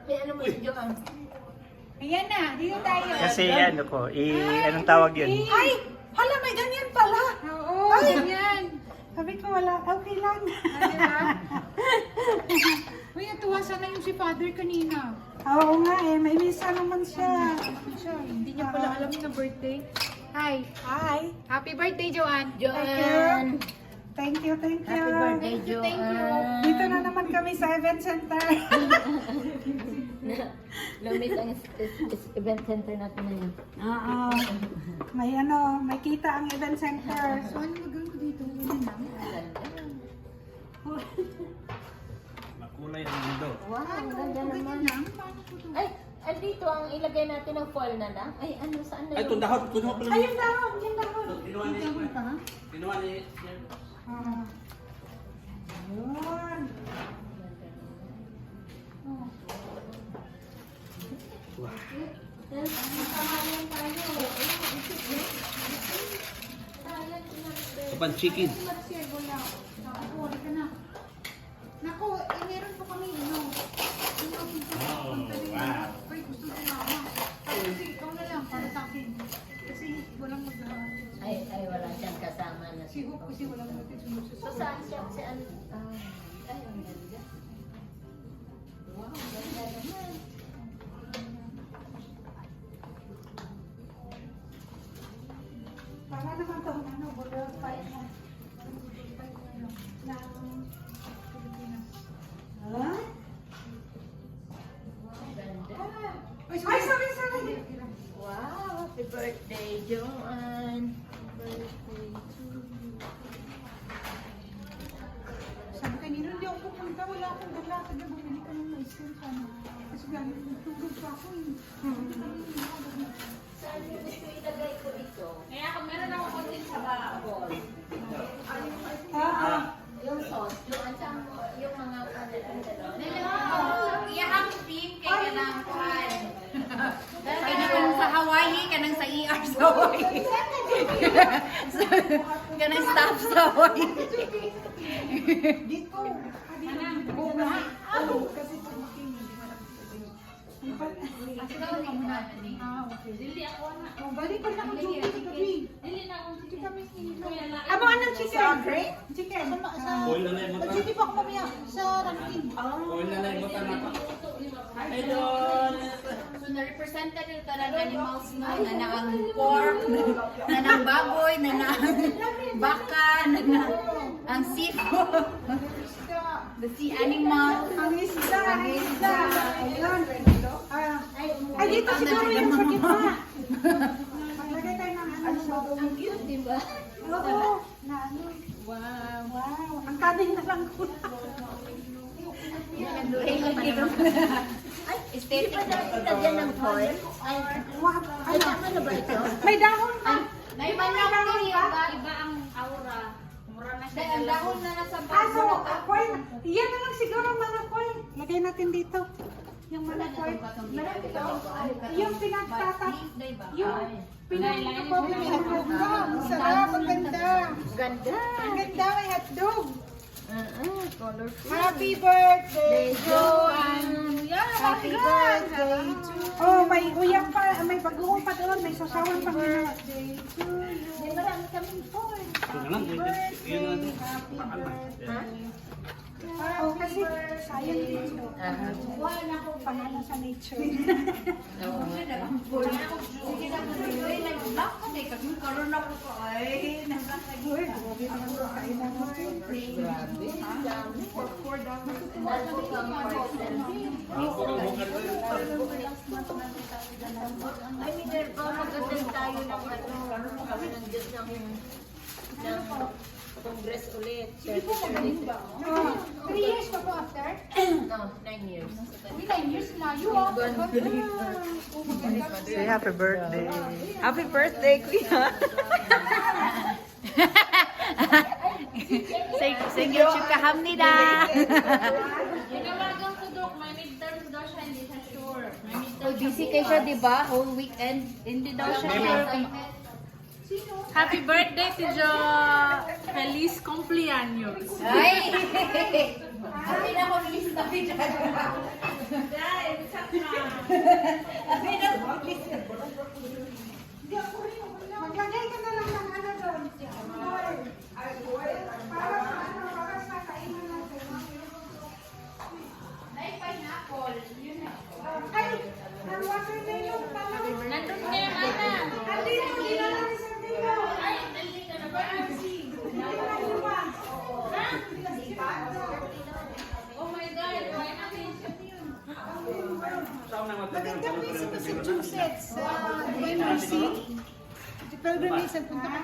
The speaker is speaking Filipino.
May ano mo si Joanne? Ayan na, dito tayo. Kasi ano ko, anong tawag yun? Ay! Hala, may ganyan pala! Oo, ganyan. Sabi ko wala, okay lang. Diba? Uy, natuwa sana yung si Father kanina. Oo nga eh, may misa naman siya. Hindi niya pala alam na birthday. Hi. Hi! Happy birthday, Joanne. Joanne! Thank you, thank you. Happy birthday, Thank you. Joanne! Dito na naman kami sa event center. Lamit ang event center natin ngayon. Oo. May ano, may kita ang event center. So, ano gagawin ko dito? Ganyan lang. Makulay ang mundo. Wow, ang ganda Ganyan naman. lang. Paano ko to? Ay, andito ang ilagay natin ng foil na lang. Ay, ano, saan na Ay, itong dahon. Kuno pala. Ayun dahon, yung dahon. Ikaw pa? Kinuha ni... Ah. Yun. Kapan chicken. Naku, halika na. Naku, meron po kami, ano. wow. Ay, gusto ko mama. Kasi ikaw na lang, para sa akin. Kasi walang magdahal. Ay, wala siyang kasama na. Si Hope kasi walang magdahal. So, saan siya? Si ano? Ay, ang ganda. Wow, ang ganda naman. Para naman to, ano, border fight na. Ha? Ang ganda. Ay, sorry, sorry. Wow, happy birthday, Joanne. Birthday to you. Sabi kanina, hindi ako pupunta. Wala akong dala. Sabi, bumili ka ng ice cream sana. Kasi galing tulog pa ako eh. Saan mo gusto ilagay ko ito? Kaya kung meron ako konti sa bawol. Yung sauce, yung mga Iyahang team kay kanang kuhan. Kanang sa Hawaii, kanang sa ER sa Hawaii. Kanang staff sa Hawaii. Dito. Kanang Kasi tumaking. Ah, okay. Dili ako na. Oh, balik ko na ako duty kagabi. Dili na akong Hindi kami kuya lang. Amo, anong chicken? Chicken. Oil na na ibutan. Nag-duty pa ako mamaya sa ranking. Oil na na ibutan na. So, na-representa nyo talaga animals no, na na ang pork, na ng baboy, na na ang baka, na na ang seafood, the sea animal. Ang isda. Ayun. Ay, dito siguro yung sa gitna. Maglagay tayo ng ano sa ang cute, di ba? Oo. Na ano. Wow. Wow. Ang kanin na lang ko. Ay, di ba natin lagyan ng foil? Ay, Wow. ay, tama na ba ito? May dahon pa. Iba lang din iba, iba ang aura. Mura na siya. Ang dahon na nasa Aso, coin. Yan na lang siguro mga coin. Lagay natin dito. Yung mga coin. Yung pinagtatap. Yung pinagtatap. Ang sarap, ang ganda. Ganda. Ang ganda, may hotdog. Colorful. Happy birthday, Joanne. Happy birthday to Oh, may uyang pa, may bagoong pa doon, may sasawan pa nila. Birthday to you. May marami kaming coin. Ito na lang. Yun na natin. Pakal na. Oh, kasi sayang dito. Wala na akong Panalo sa nature. Karoon ako ko ay Uy, grabe naman sa kainan natin. Grabe. Ay, Minerva, mag-attend tayo ng karoon kami ng Diyos ng Congress ulit. 3 years pa po after? No, 9 years. 9 years na. You are. Say happy birthday. Happy birthday, Kuya! Thank you, 축하합니다. Tinawagan ko, Dok. May midterms daw siya, hindi siya sure. May midterms. Busy kayo siya, di ba? Whole weekend. Hindi daw siya sure. Happy birthday to Jo! Feliz cumpleaños! Ay! Happy na ko, Feliz na Maglagay ka na lang ng ano doon. Para sa kainan natin. Ay, pineapple. Yun na. Ay, ang watermelon pala. Nandun nga yung Ana. Andito, dinala ni Sandino. Ay, dali ka na ba? Oh my God, why natin siya yun? Maganda place sa Massachusetts, sa Gramercy. Pero Gramercy, punta ka.